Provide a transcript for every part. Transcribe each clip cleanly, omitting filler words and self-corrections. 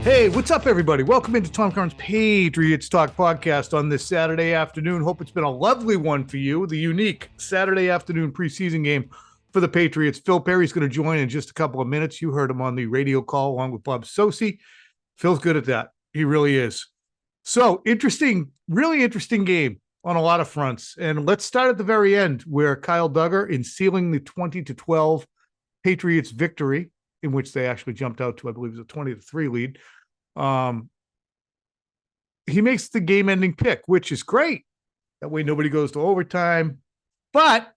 Hey, what's up, everybody? Welcome into Tom Curran's Patriots Talk podcast on this Saturday afternoon. Hope it's been a lovely one for you. The unique Saturday afternoon preseason game for the Patriots. Phil Perry's going to join in just a couple of minutes. You heard him on the radio call along with Bob Sosi. Phil's good at that. He really is. So interesting, really interesting game on a lot of fronts. And let's start at the very end where Kyle Duggar, in sealing the 20-12 Patriots victory, in which they actually jumped out to, I believe it was a 20-3 lead. He makes the game-ending pick, which is great. That way nobody goes to overtime. But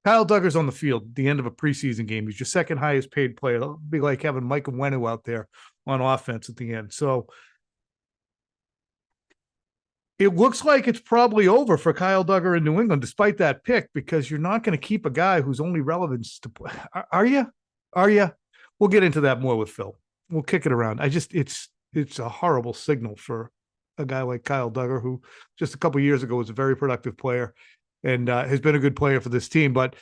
Kyle Duggar's on the field at the end of a preseason game. He's your second highest paid player. It'll be like having Mike Nwenu out there on offense at the end. So it looks like it's probably over for Kyle Duggar in New England, despite that pick, because you're not going to keep a guy whose only relevance to play. Are you? We'll get into that more with Phil. We'll kick it around. It's a horrible signal for a guy like Kyle Duggar, who just a couple of years ago was a very productive player and has been a good player for this team. But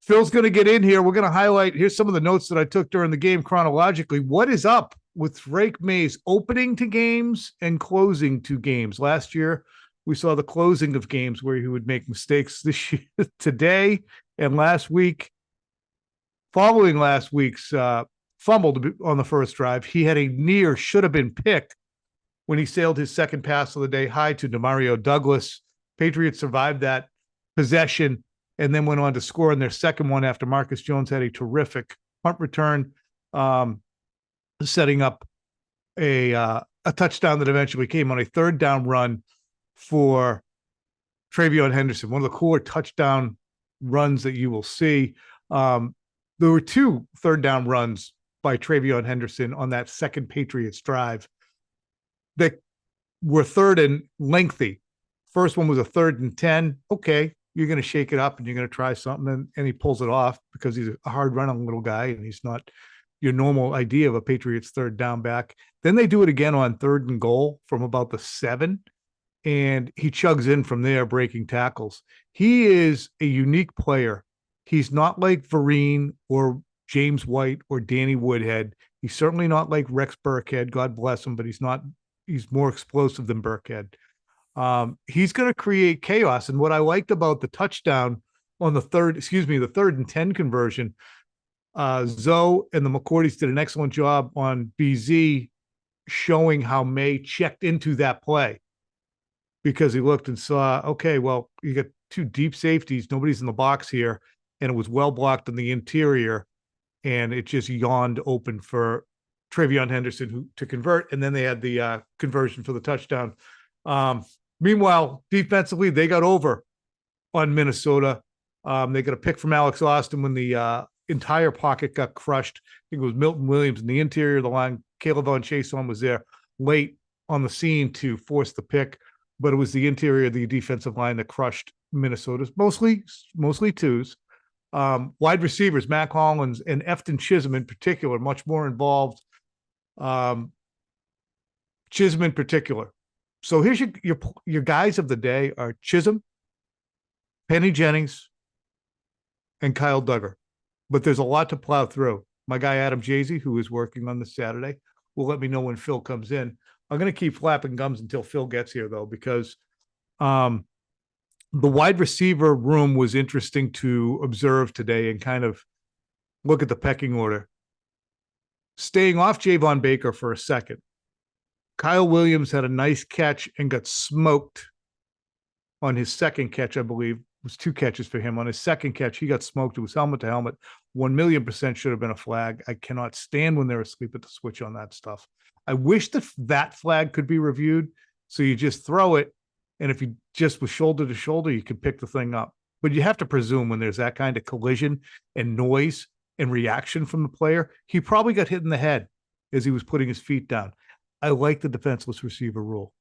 Phil's going to get in here. We're going to highlight, here's some of the notes that I took during the game chronologically. What is up with Drake Maye's opening to games and closing to games? Last year, we saw the closing of games where he would make mistakes. This year, today and last week, following last week's fumbled on the first drive, he had a near should-have-been pick when he sailed his second pass of the day high to Demario Douglas. Patriots survived that possession and then went on to score in their second one after Marcus Jones had a terrific punt return, setting up a touchdown that eventually came on a third down run for TreVeyon Henderson, one of the cooler touchdown runs that you will see. There were two third down runs by TreVeyon Henderson on that second Patriots drive that were third and lengthy. First one was a 3rd and 10. Okay, you're going to shake it up and you're going to try something, and he pulls it off because he's a hard running little guy and he's not your normal idea of a Patriots third down back. Then they do it again on 3rd and goal from about the 7, and he chugs in from there, breaking tackles. He is a unique player. He's not like Vereen or James White or Danny Woodhead. He's certainly not like Rex Burkhead, God bless him, but he's more explosive than Burkhead. He's going to create chaos. And what I liked about the touchdown on the 3rd and 10 conversion, Zoe and the McCourtys did an excellent job on BZ showing how Maye checked into that play, because he looked and saw, okay, well, you got two deep safeties. Nobody's in the box here. And it was well blocked on the interior, and it just yawned open for TreVeyon Henderson to convert. And then they had the conversion for the touchdown. Meanwhile, defensively, they got over on Minnesota. They got a pick from Alex Austin when the entire pocket got crushed. I think it was Milton Williams in the interior of the line. Caleb Von Chason was there late on the scene to force the pick, but it was the interior of the defensive line that crushed Minnesota's, mostly twos. Wide receivers, Mac Hollins and Efton Chism in particular, much more involved. Chism in particular. So here's your guys of the day are Chism, Penny Jennings, and Kyle Duggar. But there's a lot to plow through. My guy Adam Jay-Z, who is working on this Saturday, will let me know when Phil comes in. I'm going to keep flapping gums until Phil gets here, though, because the wide receiver room was interesting to observe today and kind of look at the pecking order. Staying off Javon Baker for a second, Kyle Williams had a nice catch and got smoked on his second catch, I believe. It was 2 catches for him. On his second catch, he got smoked. It was helmet to helmet. 1,000,000% should have been a flag. I cannot stand when they're asleep at the switch on that stuff. I wish that flag could be reviewed, so you just throw it, and if you just was shoulder to shoulder, you could pick the thing up. But you have to presume when there's that kind of collision and noise and reaction from the player, he probably got hit in the head as he was putting his feet down. I like the defenseless receiver rule.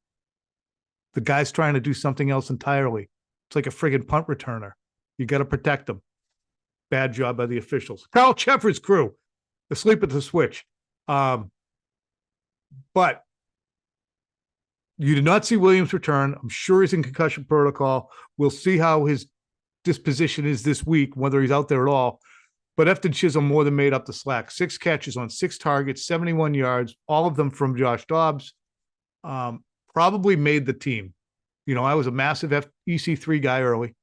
The guy's trying to do something else entirely. It's like a friggin' punt returner. You got to protect them. Bad job by the officials. Carl Cheffers' crew, asleep at the switch. But you did not see Williams return. I'm sure he's in concussion protocol. We'll see how his disposition is this week, whether he's out there at all. But Efton Chism more than made up the slack. 6 catches on 6 targets, 71 yards, all of them from Josh Dobbs. Probably made the team. I was a massive EC3 guy early.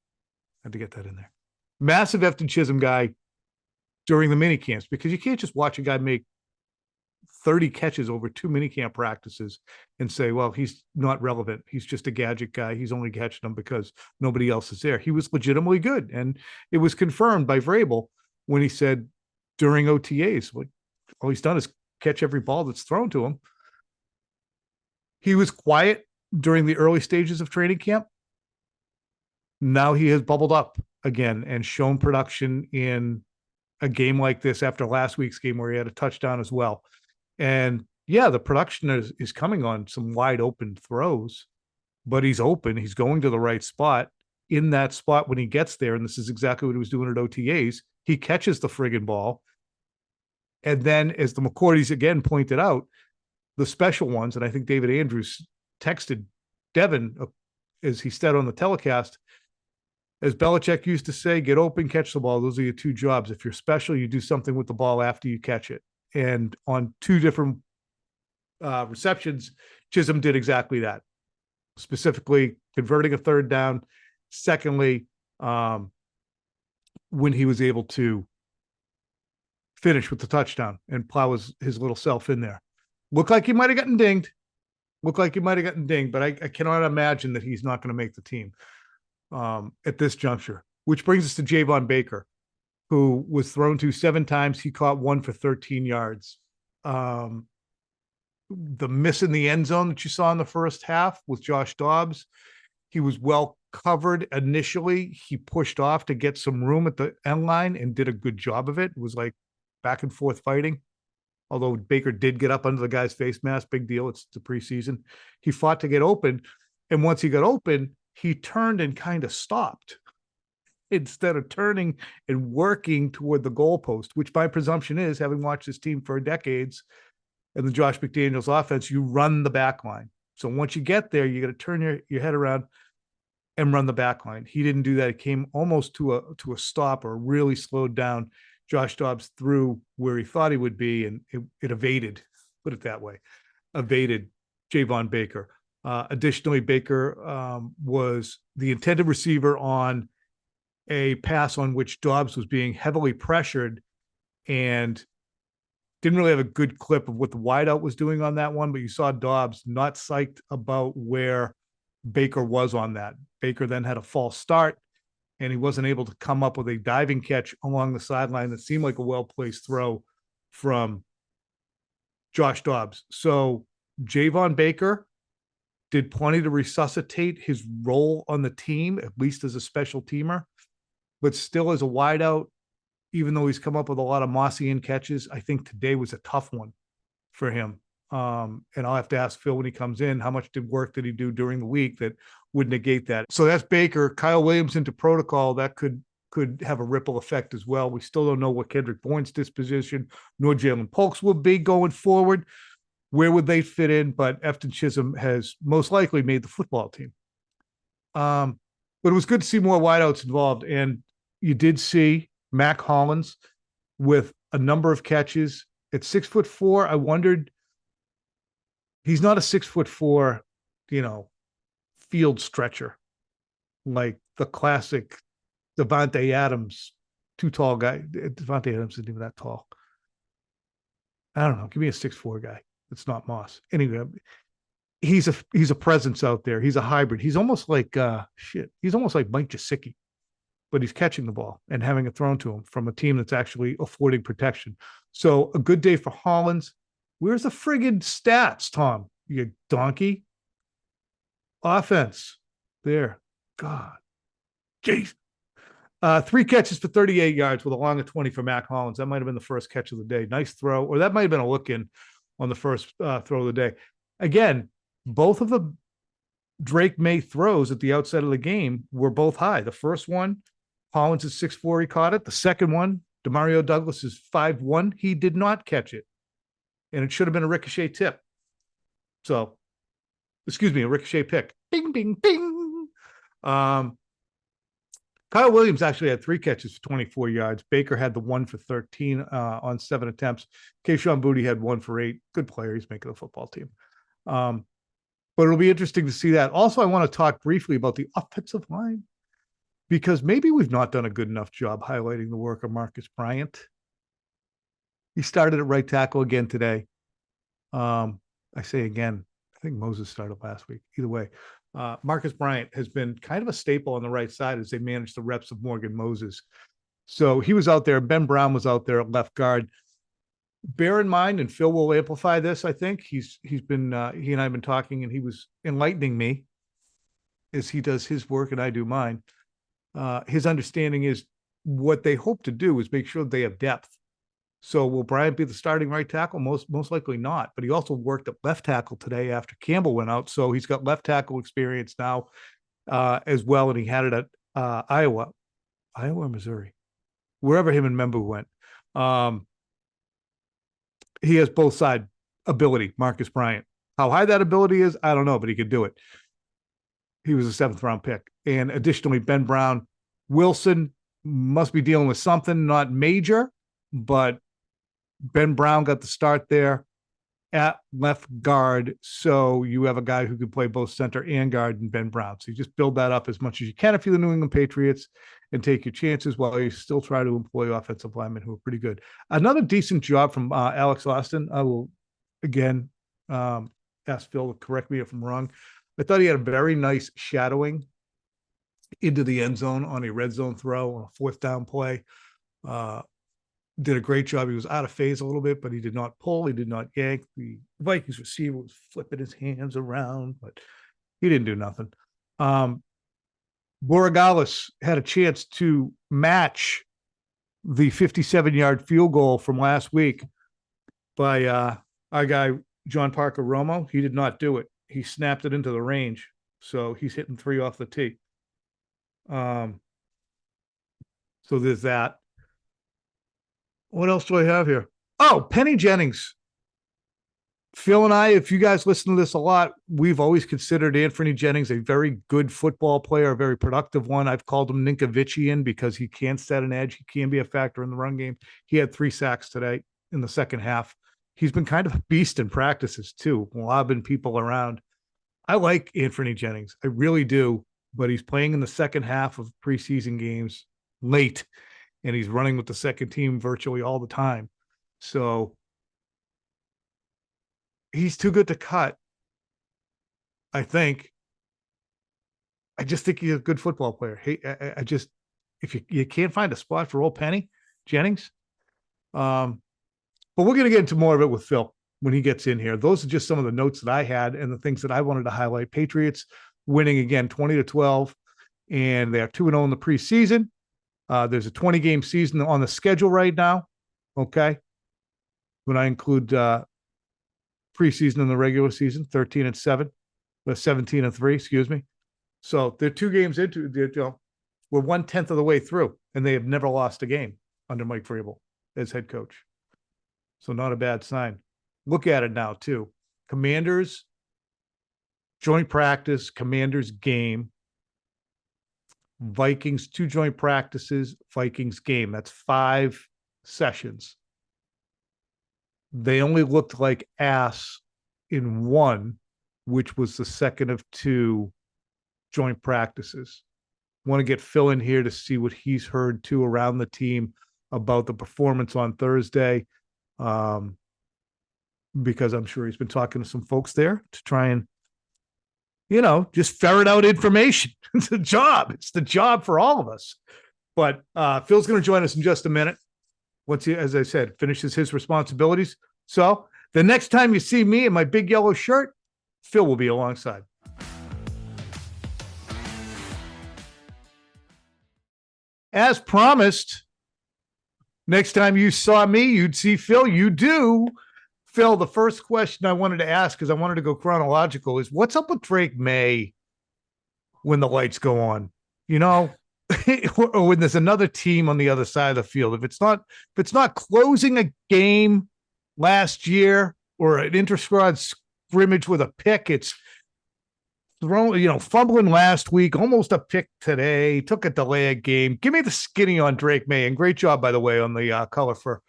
Had to get that in there. Massive Efton Chism guy during the mini camps, because you can't just watch a guy make 30 catches over 2 minicamp practices and say, well, he's not relevant. He's just a gadget guy. He's only catching them because nobody else is there. He was legitimately good. And it was confirmed by Vrabel when he said during OTAs, like, all he's done is catch every ball that's thrown to him. He was quiet during the early stages of training camp. Now he has bubbled up again and shown production in a game like this after last week's game where he had a touchdown as well. And yeah, the production is coming on some wide open throws, but he's open. He's going to the right spot. In that spot when he gets there, and this is exactly what he was doing at OTAs, he catches the friggin' ball. And then, as the McCourties again pointed out, the special ones, and I think David Andrews texted Devin, as he said on the telecast, as Belichick used to say, get open, catch the ball. Those are your 2 jobs. If you're special, you do something with the ball after you catch it. And on 2 different receptions, Chism did exactly that, specifically converting a 3rd down. Secondly, when he was able to finish with the touchdown and plow his little self in there. Looked like he might have gotten dinged. But I cannot imagine that he's not going to make the team at this juncture, which brings us to Javon Baker, who was thrown to 7 times. He caught 1 for 13 yards. The miss in the end zone that you saw in the first half with Josh Dobbs, he was well covered initially. He pushed off to get some room at the end line and did a good job of it. It was like back and forth fighting. Although Baker did get up under the guy's face mask, big deal. It's the preseason. He fought to get open. And once he got open, he turned and kind of stopped instead of turning and working toward the goalpost, which my presumption is, having watched this team for decades and the Josh McDaniels offense, you run the back line. So once you get there, you got to turn your head around and run the back line. He didn't do that. It came almost to a stop, or really slowed down. Josh Dobbs threw where he thought he would be, and it evaded, put it that way, evaded Javon Baker. Additionally, Baker was the intended receiver on a pass on which Dobbs was being heavily pressured and didn't really have a good clip of what the wideout was doing on that one, but you saw Dobbs not psyched about where Baker was on that. Baker then had a false start, and he wasn't able to come up with a diving catch along the sideline that seemed like a well-placed throw from Josh Dobbs. So Javon Baker did plenty to resuscitate his role on the team, at least as a special teamer, but still as a wideout, even though he's come up with a lot of Mossian catches, I think today was a tough one for him. And I'll have to ask Phil when he comes in, how much work did he do during the week that would negate that? So that's Baker. Kyle Williams into protocol. That could have a ripple effect as well. We still don't know what Kendrick Bourne's disposition nor Jalen Polk's will be going forward. Where would they fit in? But Efton Chism has most likely made the football team. But it was good to see more wideouts involved. And you did see Mac Hollins with a number of catches. At 6'4", I wondered, he's not a 6'4", field stretcher like the classic Devontae Adams, too tall guy. Devontae Adams isn't even that tall. I don't know. Give me a 6'4" guy. It's not Moss. Anyway, he's a presence out there. He's a hybrid. He's almost like He's almost like Mike Gesicki, but he's catching the ball and having it thrown to him from a team that's actually affording protection. So a good day for Hollins. Where's the friggin' stats, Tom? You donkey. Offense. There. God. Jeez. 3 catches for 38 yards with a long of 20 for Mac Hollins. That might have been the first catch of the day. Nice throw. Or that might have been a look-in on the first throw of the day. Again, both of the Drake Maye throws at the outset of the game were both high. The first one, Hollins is 6'4", he caught it. The second one, Demario Douglas is 5'1", he did not catch it. And it should have been a ricochet tip. So, a ricochet pick. Bing, bing, bing. Kyle Williams actually had 3 catches for 24 yards. Baker had the 1 for 13 on 7 attempts. Kayshon Boutte had 1 for 8. Good player. He's making the football team. But it'll be interesting to see that. Also, I want to talk briefly about the offensive line, because maybe we've not done a good enough job highlighting the work of Marcus Bryant. He started at right tackle again today. I say again, I think Moses started last week. Either way, Marcus Bryant has been kind of a staple on the right side as they manage the reps of Morgan Moses. So he was out there. Ben Brown was out there at left guard. Bear in mind, and Phil will amplify this, I think. He and I have been talking, and he was enlightening me as he does his work and I do mine. His understanding is what they hope to do is make sure they have depth. So will Bryant be the starting right tackle? Most likely not. But he also worked at left tackle today after Campbell went out. So he's got left tackle experience now as well. And he had it at Iowa or Missouri, wherever him and Membu went. He has both side ability, Marcus Bryant. How high that ability is, I don't know, but he could do it. He was a 7th round pick. And additionally, Ben Brown, Wilson must be dealing with something, not major, but Ben Brown got the start there at left guard. So you have a guy who can play both center and guard in Ben Brown. So you just build that up as much as you can if you're the New England Patriots and take your chances while you still try to employ offensive linemen who are pretty good. Another decent job from Alex Austin. I will, again, ask Phil to correct me if I'm wrong. I thought he had a very nice shadowing into the end zone on a red zone throw on a 4th down play. Did a great job. He was out of phase a little bit, but he did not pull. He did not yank. The Vikings receiver was flipping his hands around, but he didn't do nothing. Borregales had a chance to match the 57-yard field goal from last week by our guy, John Parker Romo. He did not do it. He snapped it into the range. So he's hitting 3 off the tee. So there's that. What else do I have here? Oh, Penny Jennings. Phil and I, if you guys listen to this a lot, we've always considered Anthony Jennings a very good football player, a very productive one. I've called him Ninkovician because he can set an edge. He can be a factor in the run game. He had 3 sacks today in the second half. He's been kind of a beast in practices too, lobbing people around. I like Anthony Jennings. I really do, but he's playing in the second half of preseason games late, and he's running with the second team virtually all the time. So he's too good to cut, I think. I just think he's a good football player. Hey, I just, if you can't find a spot for old Penny Jennings, but we're going to get into more of it with Phil when he gets in here. Those are just some of the notes that I had and the things that I wanted to highlight. Patriots winning again 20-12, and they are 2-0 in the preseason. There's a 20-game season on the schedule right now. Okay. When I include preseason and the regular season, 13-7, 17-3, excuse me. So they're 2 games into, we're 1/10 of the way through, and they have never lost a game under Mike Vrabel as head coach. So not a bad sign. Look at it now too. Commanders joint practice, Commanders game, Vikings 2 joint practices, Vikings game. That's 5 sessions. They only looked like ass in 1, which was the second of 2 joint practices. Want to get Phil in here to see what he's heard too around the team about the performance on Thursday, because I'm sure he's been talking to some folks there to try and, just ferret out information. It's a job. It's the job for all of us. But Phil's going to join us in just a minute once he, as I said, finishes his responsibilities. So the next time you see me in my big yellow shirt, Phil will be alongside. As promised, next time you saw me, you'd see Phil. You do. Phil, the first question I wanted to ask, because I wanted to go chronological, is what's up with Drake Maye when the lights go on? Or when there's another team on the other side of the field. If it's not closing a game last year or an inter-squad scrimmage with a pick, it's fumbling last week, almost a pick today, took a delay game. Give me the skinny on Drake Maye. And great job, by the way, on the color for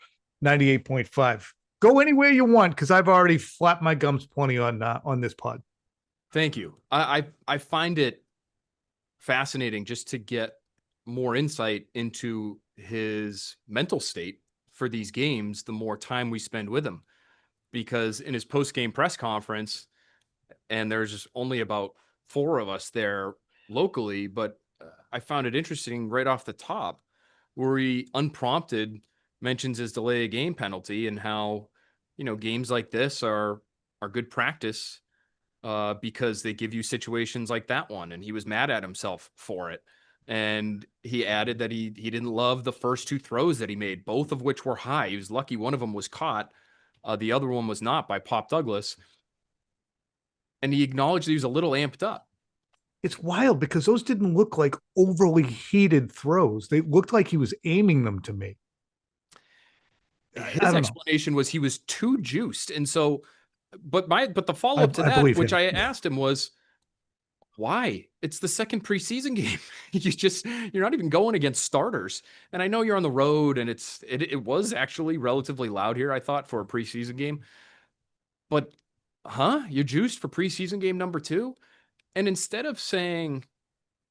98.5. Go anywhere you want, because I've already flapped my gums plenty on this pod. Thank you. I find it fascinating just to get more insight into his mental state for these games the more time we spend with him. Because in his post-game press conference, and there's just only about 4 of us there locally, but I found it interesting right off the top where he unprompted mentions his delay of game penalty and how, games like this are good practice because they give you situations like that one. And he was mad at himself for it. And he added that he didn't love the first 2 throws that he made, both of which were high. He was lucky one of them was caught. The other one was not, by Pop Douglas. And he acknowledged that he was a little amped up. It's wild because those didn't look like overly heated throws. They looked like he was aiming them to me. His explanation was he was too juiced. And so, but the follow-up to that, which I asked him, was, why? It's the second preseason game. You're not even going against starters. And I know you're on the road, and it was actually relatively loud here, I thought, for a preseason game. But you juiced for preseason game number 2? And instead of saying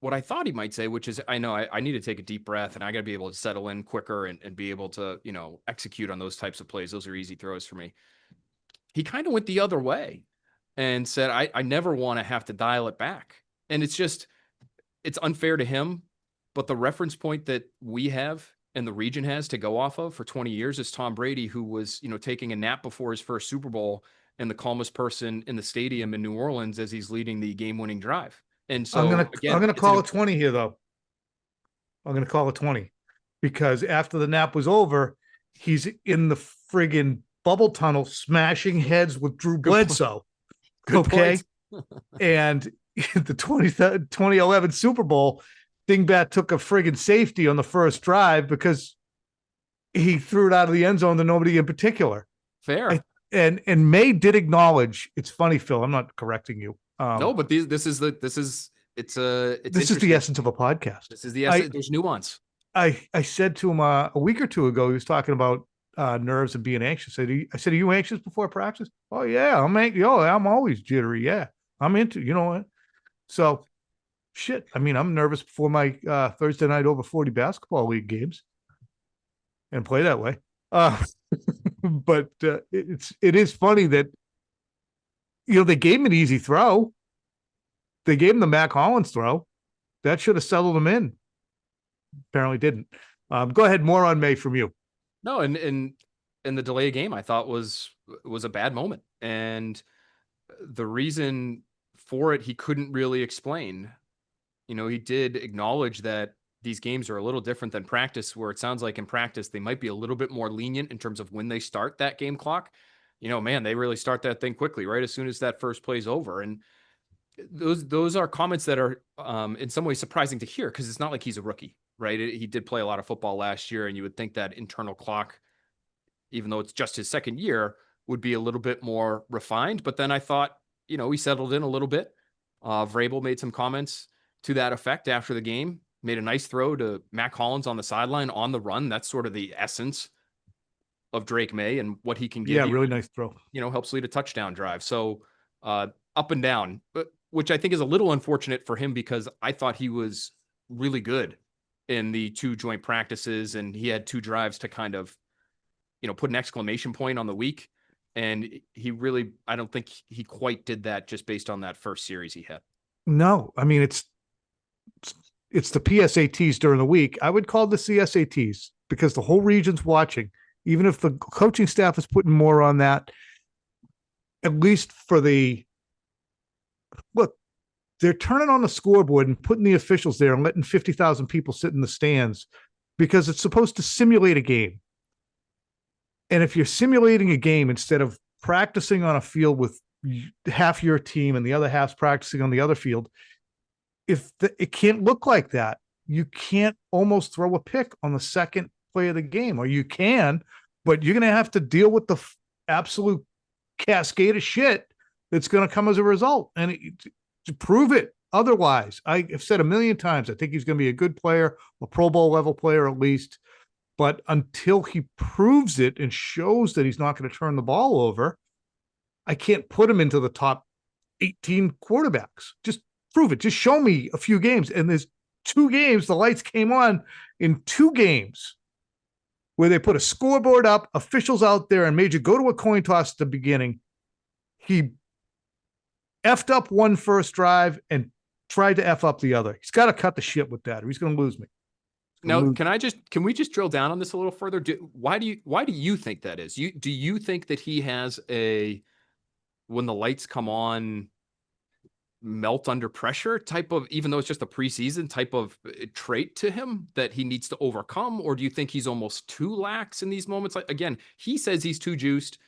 what I thought he might say, which is, I know I need to take a deep breath and I got to be able to settle in quicker and be able to, execute on those types of plays. Those are easy throws for me. He kind of went the other way and said, I never want to have to dial it back. And it's unfair to him. But the reference point that we have and the region has to go off of for 20 years is Tom Brady, who was, taking a nap before his first Super Bowl and the calmest person in the stadium in New Orleans as he's leading the game-winning drive. And so I'm gonna call it 20 here, though. I'm gonna call it 20 because after the nap was over, he's in the friggin' bubble tunnel smashing heads with Drew Bledsoe. Okay. And the 2011 Super Bowl, Dingbat took a friggin' safety on the first drive because he threw it out of the end zone to nobody in particular. Fair. And May did acknowledge, it's funny, Phil, I'm not correcting you. No, but this is the essence of a podcast. This is the essence. There's nuance. I said to him a week or two ago, he was talking about nerves and being anxious. I said, are you anxious before practice? Oh yeah, I'm always jittery. Yeah, I'm into, what? So shit. I mean, I'm nervous before my Thursday night over 40 basketball league games and play that way. But it is funny that, they gave him an easy throw. They gave him the Mac Hollins throw. That should have settled him in. Apparently didn't. Go ahead. More on May from you. No, and the delay game I thought was a bad moment. And the reason for it, he couldn't really explain. He did acknowledge that these games are a little different than practice, where it sounds like in practice, they might be a little bit more lenient in terms of when they start that game clock. Man, they really start that thing quickly, right? As soon as that first play's over. And those are comments that are in some ways surprising to hear, because it's not like he's a rookie, right? He did play a lot of football last year, and you would think that internal clock, even though it's just his second year, would be a little bit more refined. But then I thought, he settled in a little bit. Vrabel made some comments to that effect after the game, made a nice throw to Mac Hollins on the sideline on the run. That's sort of the essence of Drake Maye and what he can give. Yeah, really nice throw. Helps lead a touchdown drive. So up and down, which I think is a little unfortunate for him, because I thought he was really good in the 2 joint practices, and he had 2 drives to kind of, put an exclamation point on the week. And he really, I don't think he quite did that just based on that first series he had. No, I mean, it's the PSATs during the week. I would call this the SATs, because the whole region's watching. Even if the coaching staff is putting more on that, at least for look, they're turning on the scoreboard and putting the officials there and letting 50,000 people sit in the stands because it's supposed to simulate a game. And if you're simulating a game instead of practicing on a field with half your team and the other half's practicing on the other field, it can't look like that. You can't almost throw a pick on the second play of the game, or you can, but you're going to have to deal with the absolute cascade of shit that's going to come as a result. And To prove it. Otherwise, I have said a million times, I think he's going to be a good player, a Pro Bowl level player at least. But until he proves it and shows that he's not going to turn the ball over, I can't put him into the top 18 quarterbacks. Just prove it. Just show me a few games. And there's 2 games, the lights came on in 2 games where they put a scoreboard up, officials out there, and made you go to a coin toss at the beginning. He effed up one first drive and tried to F up the other. He's got to cut the shit with that or he's going to lose me. Now, can we just drill down on this a little further? Why do you think that is? Do you think that he has when the lights come on, melt under pressure type of, even though it's just a preseason type of trait to him that he needs to overcome? Or do you think he's almost too lax in these moments? Like, again, he says he's too juiced.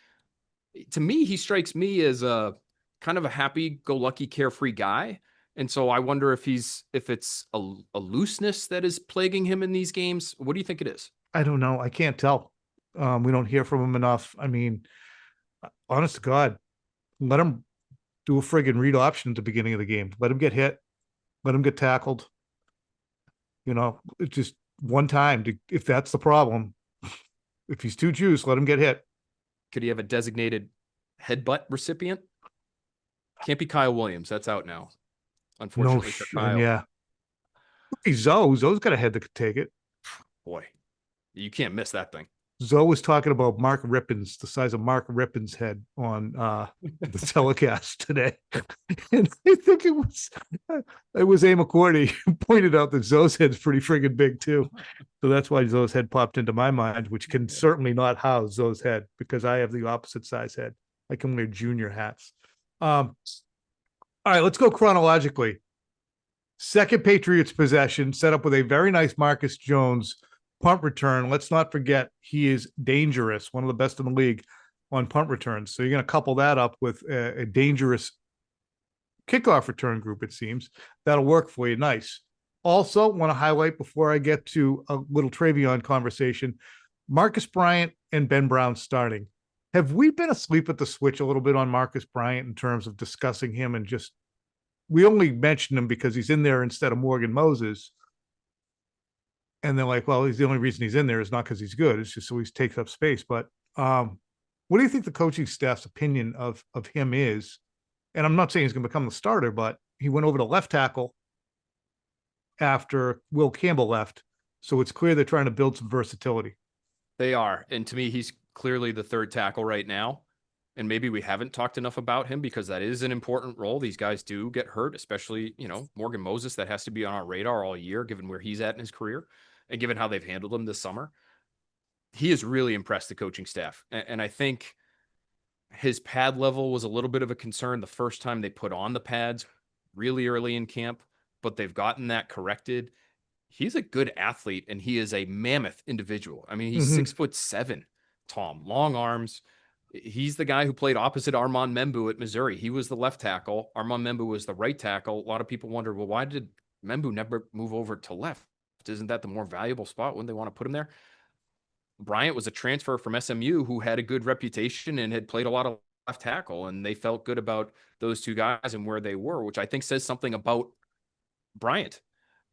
To me, he strikes me as a kind of a happy-go-lucky, carefree guy. And so I wonder if it's a looseness that is plaguing him in these games. What do you think it is? I don't know. I can't tell. We don't hear from him enough. I mean, honest to God, let him do a friggin' read option at the beginning of the game. Let him get hit. Let him get tackled. It's just one time. If that's the problem, if he's too juiced, let him get hit. Could he have a designated headbutt recipient? Can't be Kyle Williams. That's out now. Unfortunately for Kyle. Yeah. Zoe's got a head that could take it. Boy, you can't miss that thing. Zoe was talking about Mark Rippon's, the size of Mark Rippon's head on the telecast today. And I think it was A. McCourty who pointed out that Zoe's head's pretty friggin' big too. So that's why Zoe's head popped into my mind, which can certainly not house Zoe's head because I have the opposite size head. I can wear junior hats. All right, let's go chronologically. Second Patriots possession set up with a very nice Marcus Jones punt return. Let's not forget he is dangerous, one of the best in the league on punt returns. So you're going to couple that up with a dangerous kickoff return group, it seems. That'll work for you. Nice. Also, want to highlight before I get to a little TreVeyon conversation, Marcus Bryant and Ben Brown starting. Have we been asleep at the switch a little bit on Marcus Bryant in terms of discussing him and just, we only mentioned him because he's in there instead of Morgan Moses. And they're like, well, he's the only reason he's in there is not because he's good. It's just so he takes up space. But what do you think the coaching staff's opinion of him is? And I'm not saying he's going to become the starter, but he went over to left tackle after Will Campbell left. So it's clear they're trying to build some versatility. They are. And to me, he's clearly the third tackle right now. And maybe we haven't talked enough about him because that is an important role. These guys do get hurt, especially, Morgan Moses, that has to be on our radar all year, given where he's at in his career and given how they've handled him this summer. He has really impressed the coaching staff. And I think his pad level was a little bit of a concern the first time they put on the pads really early in camp, but they've gotten that corrected. He's a good athlete and he is a mammoth individual. I mean, he's 6'7", Tom, long arms. He's the guy who played opposite Armand Membou at Missouri. He was the left tackle. Armand Membou was the right tackle. A lot of people wonder, well, why did Membou never move over to left? Isn't that the more valuable spot? Wouldn't they want to put him there? Bryant was a transfer from SMU who had a good reputation and had played a lot of left tackle, and they felt good about those two guys and where they were, which I think says something about Bryant.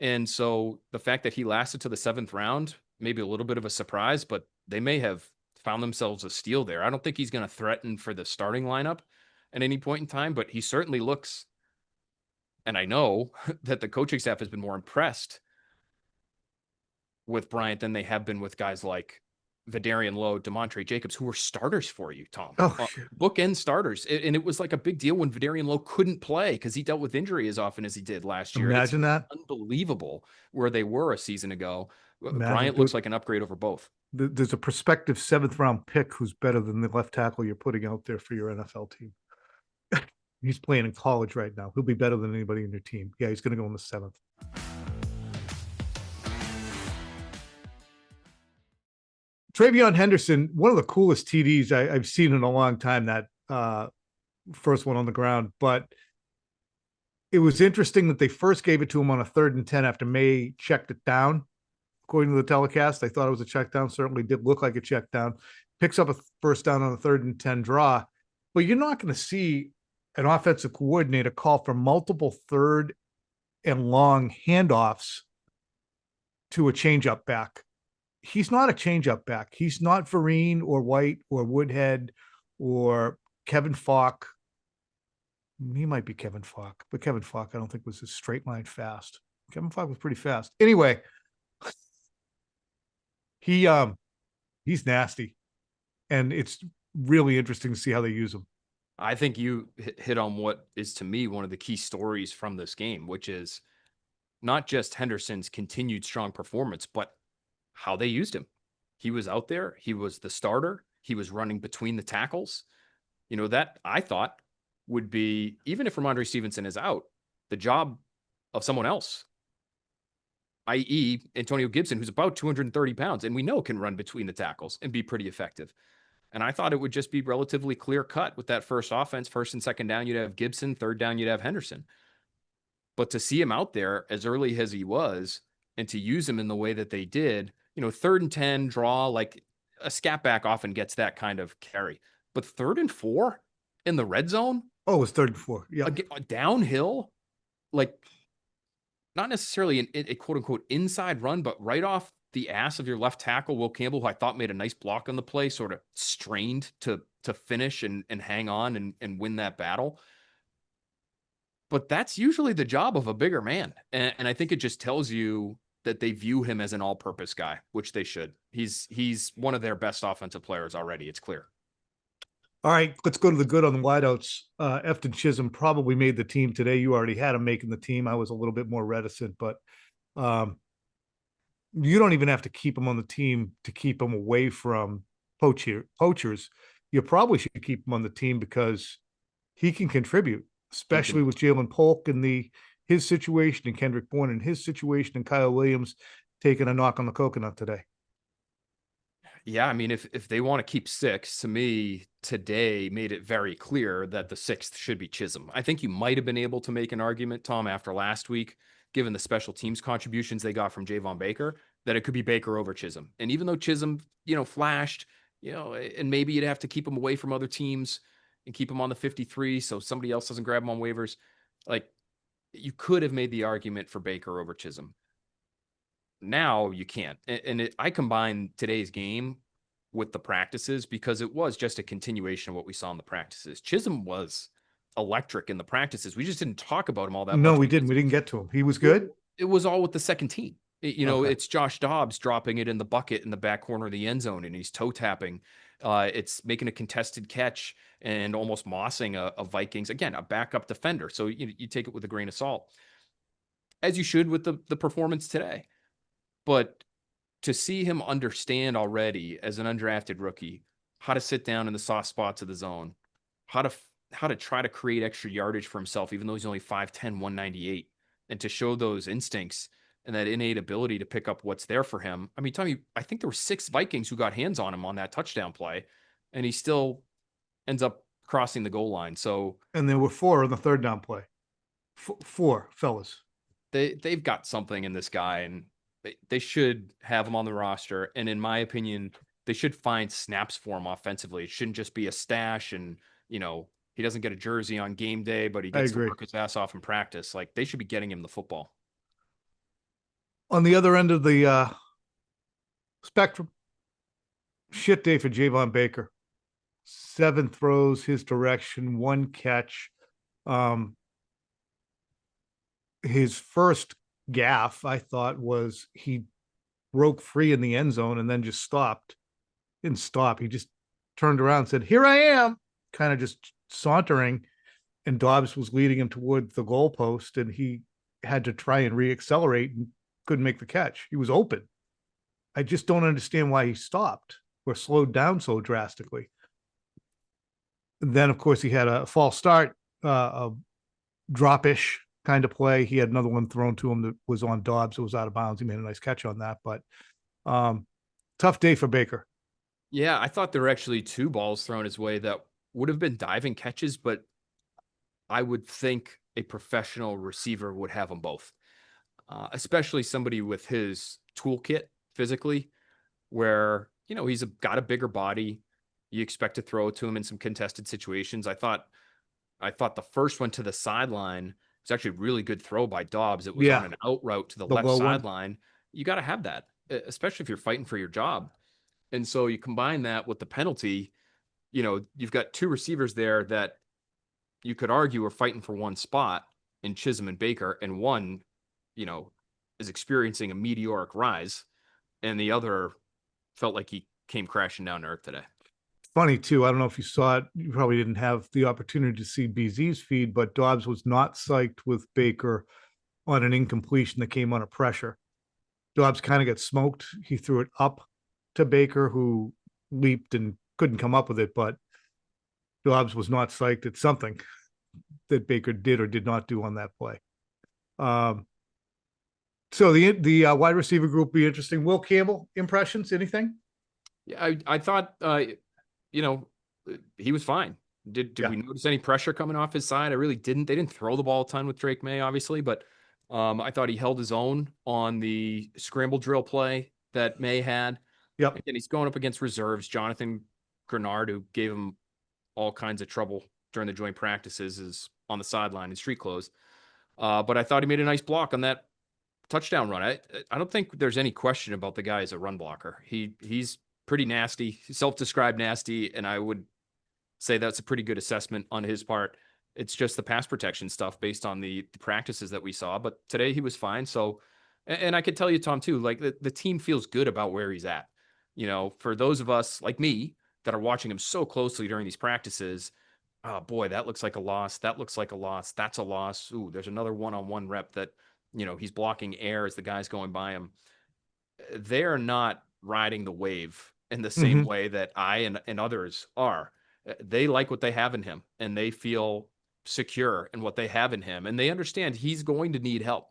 And so the fact that he lasted to the 7th round, maybe a little bit of a surprise, but they may have found themselves a steal there. I don't think he's going to threaten for the starting lineup at any point in time, but he certainly looks, and I know that the coaching staff has been more impressed with Bryant than they have been with guys like Vidarian Lowe, DeMontre Jacobs, who were starters for you, Tom. Bookend starters. And it was like a big deal when Vidarian Lowe couldn't play because he dealt with injury as often as he did last year. Imagine that. Unbelievable where they were a season ago. Bryant looks like an upgrade over both. There's a prospective 7th round pick who's better than the left tackle you're putting out there for your NFL team. He's playing in college right now. He'll be better than anybody in your team. Yeah, he's going to go in the 7th. TreVeyon Henderson, one of the coolest TDs I've seen in a long time, that first one on the ground. But it was interesting that they first gave it to him on a 3rd and 10 after Maye checked it down. According to the telecast, they thought it was a check down. Certainly did look like a check down. Picks up a first down on a 3rd and 10 draw. But you're not going to see an offensive coordinator call for multiple third and long handoffs to a changeup back. He's not a changeup back. He's not Vereen or White or Woodhead or Kevin Falk. He might be Kevin Falk, but Kevin Falk, I don't think was a straight line fast. Kevin Falk was pretty fast. Anyway, he's nasty, and it's really interesting to see how they use him. I think you hit on what is, to me, one of the key stories from this game, which is not just Henderson's continued strong performance, but how they used him. He was out there. He was the starter. He was running between the tackles. You know, that I thought would be, even if Ramondre Stevenson is out, the job of someone else, i.e. Antonio Gibson, who's about 230 pounds, and we know can run between the tackles and be pretty effective. And I thought it would just be relatively clear cut with that first offense. First and second down, you'd have Gibson. Third down, you'd have Henderson. But to see him out there as early as he was and to use him in the way that they did, you know, 3rd and 10 draw, like a scat back often gets that kind of carry. But 3rd and 4 in the red zone? Oh, it was 3rd and 4. Yeah. Downhill, like not necessarily a quote unquote inside run, but right off the ass of your left tackle, Will Campbell, who I thought made a nice block on the play, sort of strained to finish and hang on and win that battle. But that's usually the job of a bigger man. And I think it just tells you that they view him as an all-purpose guy, which they should. He's one of their best offensive players already. It's clear. All right, let's go to the good on the wideouts. Efton Chism probably made the team today. You already had him making the team. I was a little bit more reticent, but you don't even have to keep him on the team to keep him away from poachers. You probably should keep him on the team because he can contribute, especially with Jalen Polk and his situation, and Kendrick Bourne and his situation, and Kyle Williams taking a knock on the coconut today. Yeah, I mean, if they want to keep 6, to me, today made it very clear that the 6th should be Chism. I think you might have been able to make an argument, Tom, after last week, given the special teams contributions they got from Javon Baker, that it could be Baker over Chism. And even though Chism, flashed, and maybe you'd have to keep him away from other teams and keep him on the 53 so somebody else doesn't grab him on waivers, like you could have made the argument for Baker over Chism. Now you can't. And I combine today's game with the practices because it was just a continuation of what we saw in the practices. Chism was electric in the practices. We just didn't talk about him all that much. No, we didn't. We didn't get to him. He was good. It was all with the second team. Okay. It's Josh Dobbs dropping it in the bucket in the back corner of the end zone, and he's toe tapping. It's making a contested catch and almost mossing a Vikings, again, a backup defender. So you take it with a grain of salt, as you should with the performance today. But to see him understand already as an undrafted rookie how to sit down in the soft spots of the zone, how to try to create extra yardage for himself, even though he's only 5'10", 198, and to show those instincts and that innate ability to pick up what's there for him. I mean, Tommy, I think there were 6 Vikings who got hands on him on that touchdown play, and he still ends up crossing the goal line. So, and there were 4 on the 3rd down play. 4 fellas. They've got something in this guy, and they should have him on the roster. And in my opinion, they should find snaps for him offensively. It shouldn't just be a stash and, he doesn't get a jersey on game day, but he gets to work his ass off in practice. Like, they should be getting him the football. On the other end of the spectrum, shit day for Javon Baker. 7 throws his direction, 1 catch. His first gaffe, I thought, was he broke free in the end zone and then just stopped. Didn't stop. He just turned around and said, "Here I am," kind of just sauntering, and Dobbs was leading him toward the goalpost, and he had to try and reaccelerate and couldn't make the catch. He was open. I just don't understand why he stopped or slowed down so drastically. And then, of course, he had a false start, a drop-ish kind of play. He had another one thrown to him that was on Dobbs. It was out of bounds. He made a nice catch on that, but tough day for Baker. Yeah, I thought there were actually 2 balls thrown his way that would have been diving catches, but I would think a professional receiver would have them both, especially somebody with his toolkit physically, where, got a bigger body. You expect to throw it to him in some contested situations. I thought I thought the first one to the sideline was actually a really good throw by Dobbs. It was on Yeah, an out route to the the left low one. sideline. You got to have that, especially if you're fighting for your job. And so you combine that with the penalty, you've got two receivers there that you could argue are fighting for one spot in Chism and Baker, and one, is experiencing a meteoric rise, and the other felt like he came crashing down to earth today. Funny too. I don't know if you saw it. You probably didn't have the opportunity to see BZ's feed, but Dobbs was not psyched with Baker on an incompletion that came under pressure. Dobbs kind of got smoked. He threw it up to Baker, who leaped and couldn't come up with it, but Dobbs was not psyched at something that Baker did or did not do on that play. So the wide receiver group will be interesting. Will Campbell, impressions, anything? Yeah, I thought, he was fine. Did we notice any pressure coming off his side? I really didn't. They didn't throw the ball a ton with Drake Maye, obviously, but I thought he held his own on the scramble drill play that Maye had. Yep. And he's going up against reserves. Jonathan Grenard, who gave him all kinds of trouble during the joint practices, is on the sideline in street clothes. But I thought he made a nice block on that touchdown run. I don't think there's any question about the guy as a run blocker. He's pretty nasty, self-described nasty, and I would say that's a pretty good assessment on his part. It's just the pass protection stuff based on the practices that we saw. But today he was fine. So, and I could tell you, Tom, too, like the team feels good about where he's at. For those of us like me that are watching him so closely during these practices, oh boy, that looks like a loss. That looks like a loss. That's a loss. Ooh, there's another one-on-one rep that, he's blocking air as the guy's going by him. They're not riding the wave in the same way that I and others are. They like what they have in him, and they feel secure in what they have in him, and they understand he's going to need help,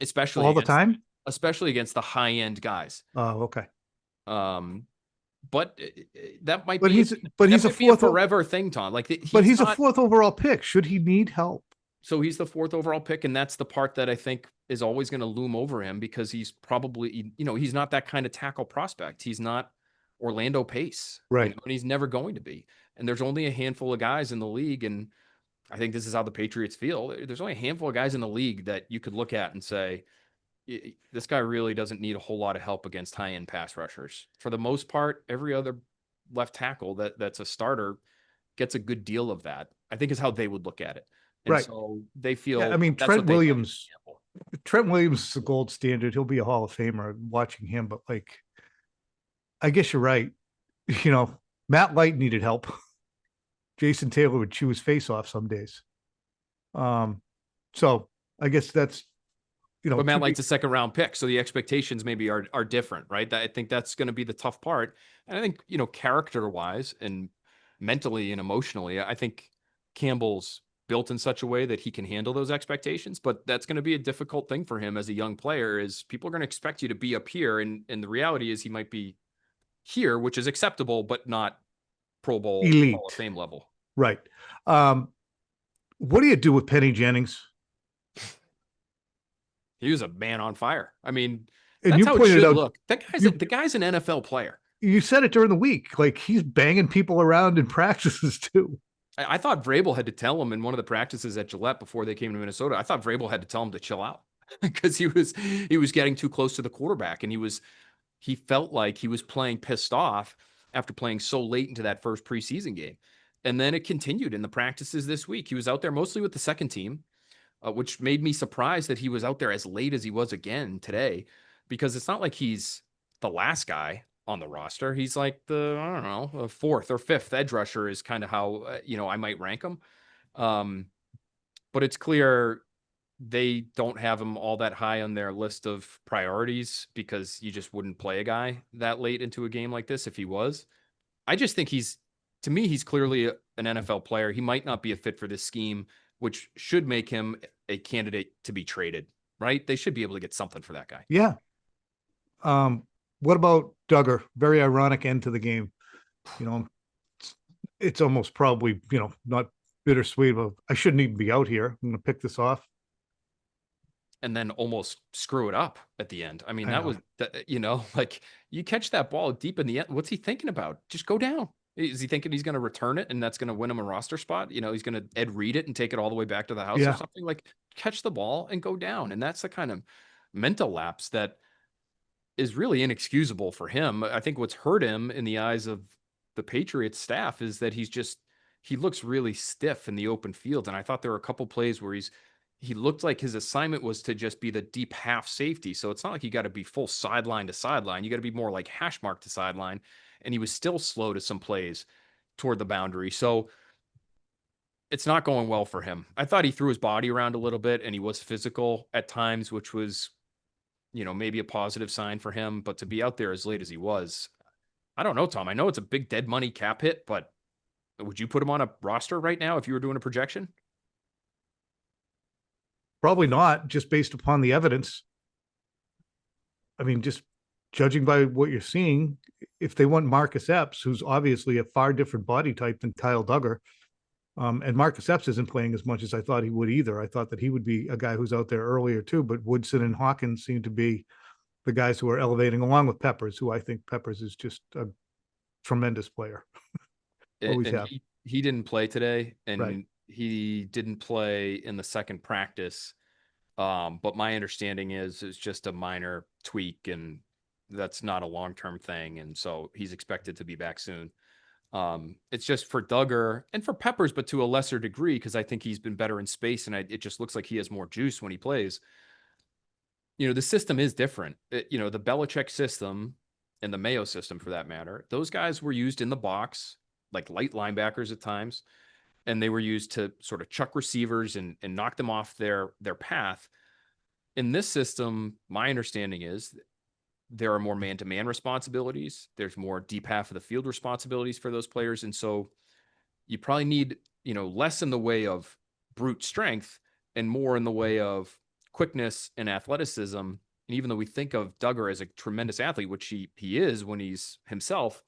especially all the time, especially against the high-end guys. Oh, okay. But that might he's a forever thing, Tom. Like, he's a fourth overall pick. Should he need help? So he's the fourth overall pick, and that's the part that I think is always going to loom over him, because he's probably, he's not that kind of tackle prospect. He's not Orlando Pace, right? And he's never going to be. And there's only a handful of guys in the league, and I think this is how the Patriots feel. There's only a handful of guys in the league that you could look at and say, this guy really doesn't need a whole lot of help against high-end pass rushers. For the most part, every other left tackle that's a starter gets a good deal of that, I think, is how they would look at it. And right. So they feel. Yeah, I mean, Trent Williams is the gold standard. He'll be a Hall of Famer watching him, but I guess you're right. Matt Light needed help. Jason Taylor would chew his face off some days. So I guess that's, but Matt Light's a second round pick, so the expectations maybe are different, right? I think that's going to be the tough part. And I think, character wise and mentally and emotionally, I think Campbell's built in such a way that he can handle those expectations, but that's going to be a difficult thing for him as a young player. Is people are going to expect you to be up here, and the reality is he might be here, which is acceptable, but not Pro Bowl, elite, Hall of Fame level. Right. What do you do with Penny Jennings? He was a man on fire. I mean, and that's how it should look. The guy's an NFL player. You said it during the week. Like, he's banging people around in practices too. I thought Vrabel had to tell him in one of the practices at Gillette before they came to Minnesota. I thought Vrabel had to tell him to chill out because he was getting too close to the quarterback, and he felt like he was playing pissed off after playing so late into that first preseason game. And then it continued in the practices this week. He was out there mostly with the second team, which made me surprised that he was out there as late as he was again today, because it's not like he's the last guy on the roster. He's like the fourth or fifth edge rusher is kind of how, I might rank him. But it's clear they don't have him all that high on their list of priorities, because you just wouldn't play a guy that late into a game like this if he was. I just think he's clearly an NFL player. He might not be a fit for this scheme, which should make him a candidate to be traded, right? They should be able to get something for that guy. Yeah. What about Duggar? Very ironic end to the game. It's almost probably, not bittersweet, but I shouldn't even be out here. I'm going to pick this off. And then almost screw it up at the end. I mean, that was, like, you catch that ball deep in the end. What's he thinking about? Just go down. Is he thinking he's going to return it and that's going to win him a roster spot? He's going to Ed Reed it and take it all the way back to the house or Yeah. something. Like, catch the ball and go down. And that's the kind of mental lapse that is really inexcusable for him. I think what's hurt him in the eyes of the Patriots staff is that he looks really stiff in the open field. And I thought there were a couple plays where he looked like his assignment was to just be the deep half safety. So it's not like you got to be full sideline to sideline. You got to be more like hash mark to sideline. And he was still slow to some plays toward the boundary. So it's not going well for him. I thought he threw his body around a little bit and he was physical at times, which was, maybe a positive sign for him. But to be out there as late as he was, I don't know, Tom. I know it's a big dead money cap hit, but would you put him on a roster right now if you were doing a projection? Probably not, just based upon the evidence. I mean, just judging by what you're seeing, if they want Marcus Epps, who's obviously a far different body type than Kyle Duggar, and Marcus Epps isn't playing as much as I thought he would either. I thought that he would be a guy who's out there earlier too, but Woodson and Hawkins seem to be the guys who are elevating, along with Peppers, who I think Peppers is just a tremendous player. Always have. He didn't play today, and right. He didn't play in the second practice. But my understanding is it's just a minor tweak, and that's not a long-term thing. And so he's expected to be back soon. It's just for Duggar and for Peppers, but to a lesser degree, because I think he's been better in space, and it just looks like he has more juice when he plays. The system is different. The Belichick system and the Mayo system, for that matter, those guys were used in the box, like light linebackers at times, and they were used to sort of chuck receivers and knock them off their path. In this system, my understanding is there are more man-to-man responsibilities. There's more deep half of the field responsibilities for those players. And so you probably need, less in the way of brute strength and more in the way of quickness and athleticism. And even though we think of Duggar as a tremendous athlete, which he is when he's himself,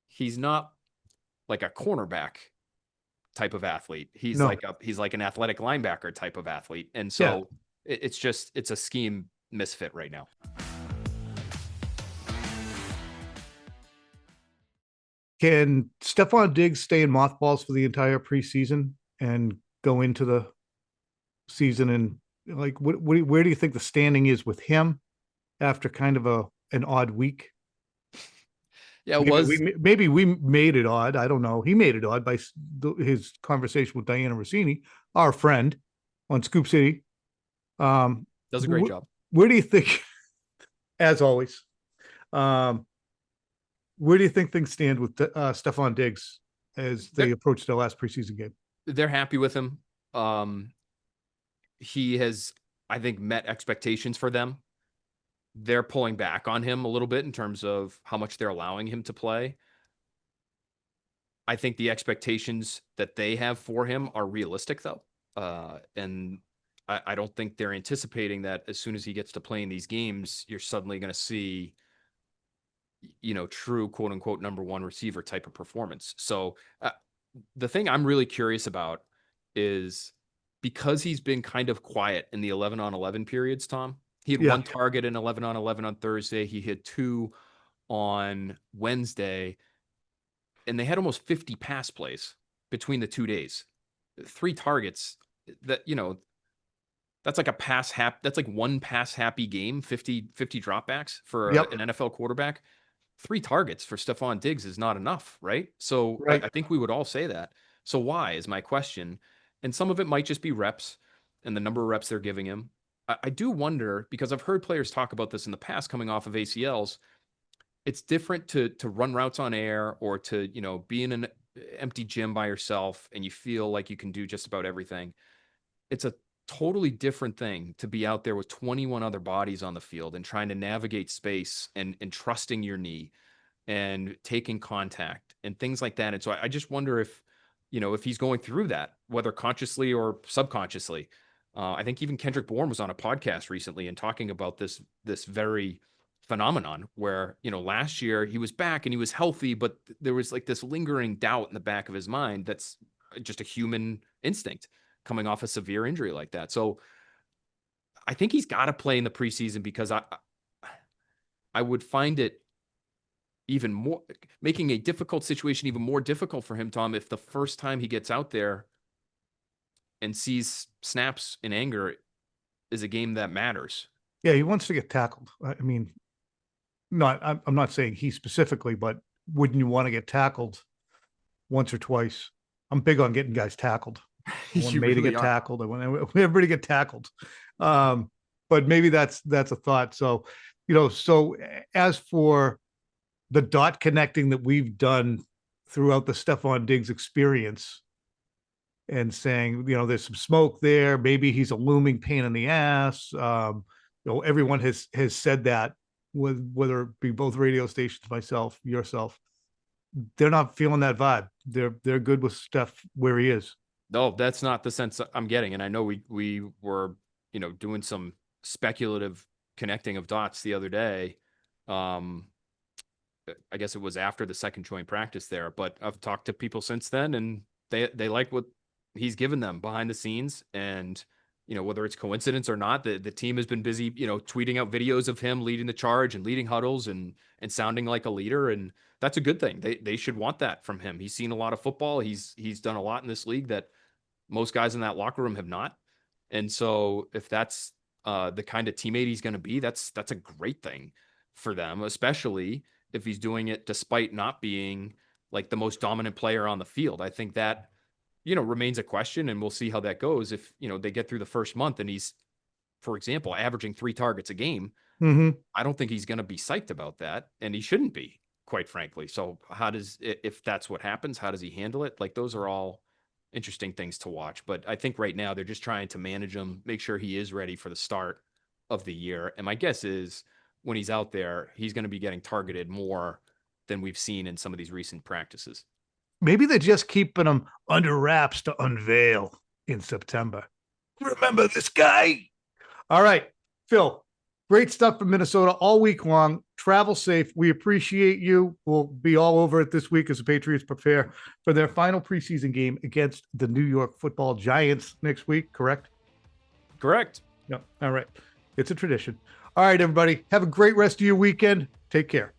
he's not like a cornerback type of athlete. He's like an athletic linebacker type of athlete. And so it's a scheme misfit right now. Can Stefon Diggs stay in mothballs for the entire preseason and go into the season? And like, where do you think the standing is with him after kind of an odd week? Yeah, maybe we made it odd. I don't know. He made it odd by his conversation with Diana Rossini, our friend on Scoop City. Does a great job. Where do you think, as always, where do you think things stand with Stefon Diggs as they approach their last preseason game? They're happy with him. He has, I think, met expectations for them. They're pulling back on him a little bit in terms of how much they're allowing him to play. I think the expectations that they have for him are realistic, though. And I don't think they're anticipating that as soon as he gets to play in these games, you're suddenly going to see, true quote unquote number one receiver type of performance. So the thing I'm really curious about is, because he's been kind of quiet in the 11-on-11 periods, Tom. He had one target in 11-on-11 on Thursday. He hit 2 on Wednesday, and they had almost 50 pass plays between the 2 days. 3 targets. That's like that's like one pass happy game. 50 dropbacks for an NFL quarterback. 3 targets for Stefon Diggs is not enough, right? So I think we would all say that. So why is my question? And some of it might just be reps and the number of reps they're giving him. I do wonder, because I've heard players talk about this in the past coming off of ACLs. It's different to run routes on air or to, be in an empty gym by yourself and you feel like you can do just about everything. It's a totally different thing to be out there with 21 other bodies on the field and trying to navigate space and trusting your knee and taking contact and things like that. And so I just wonder if he's going through that, whether consciously or subconsciously. I think even Kendrick Bourne was on a podcast recently and talking about this very phenomenon where, last year he was back and he was healthy, but there was like this lingering doubt in the back of his mind. That's just a human instinct coming off a severe injury like that. So I think he's got to play in the preseason, because I would find it even more, making a difficult situation even more difficult for him, Tom, if the first time he gets out there and sees snaps in anger is a game that matters. Yeah, he wants to get tackled. I mean, I'm not saying he specifically, but wouldn't you want to get tackled once or twice? I'm big on getting guys tackled. I want May to get tackled. I want everybody to get tackled. But maybe that's a thought. So, so as for the dot connecting that we've done throughout the Stefon Diggs experience, and saying, there's some smoke there. Maybe he's a looming pain in the ass. Everyone has said that, whether it be both radio stations, myself, yourself. They're not feeling that vibe. They're good with Steph where he is. No, that's not the sense I'm getting. And I know we were, doing some speculative connecting of dots the other day. I guess it was after the second joint practice there, but I've talked to people since then, and they like what he's given them behind the scenes. And, whether it's coincidence or not, the team has been busy, tweeting out videos of him leading the charge and leading huddles and sounding like a leader. And that's a good thing. They should want that from him. He's seen a lot of football. He's done a lot in this league that most guys in that locker room have not. And so if that's the kind of teammate he's going to be, that's a great thing for them, especially if he's doing it despite not being like the most dominant player on the field. I think that, remains a question, and we'll see how that goes. If, they get through the first month and he's, for example, averaging 3 targets a game, I don't think he's going to be psyched about that, and he shouldn't be, quite frankly. So if that's what happens, how does he handle it? Like, those are all interesting things to watch. But I think right now they're just trying to manage him, make sure he is ready for the start of the year. And my guess is when he's out there, he's going to be getting targeted more than we've seen in some of these recent practices. Maybe they're just keeping him under wraps to unveil in September. Remember this guy? All right, Phil, great stuff from Minnesota all week long. Travel safe. We appreciate you. We'll be all over it this week as the Patriots prepare for their final preseason game against the New York Football Giants next week, correct? Correct. Yep. All right. It's a tradition. All right, everybody. Have a great rest of your weekend. Take care.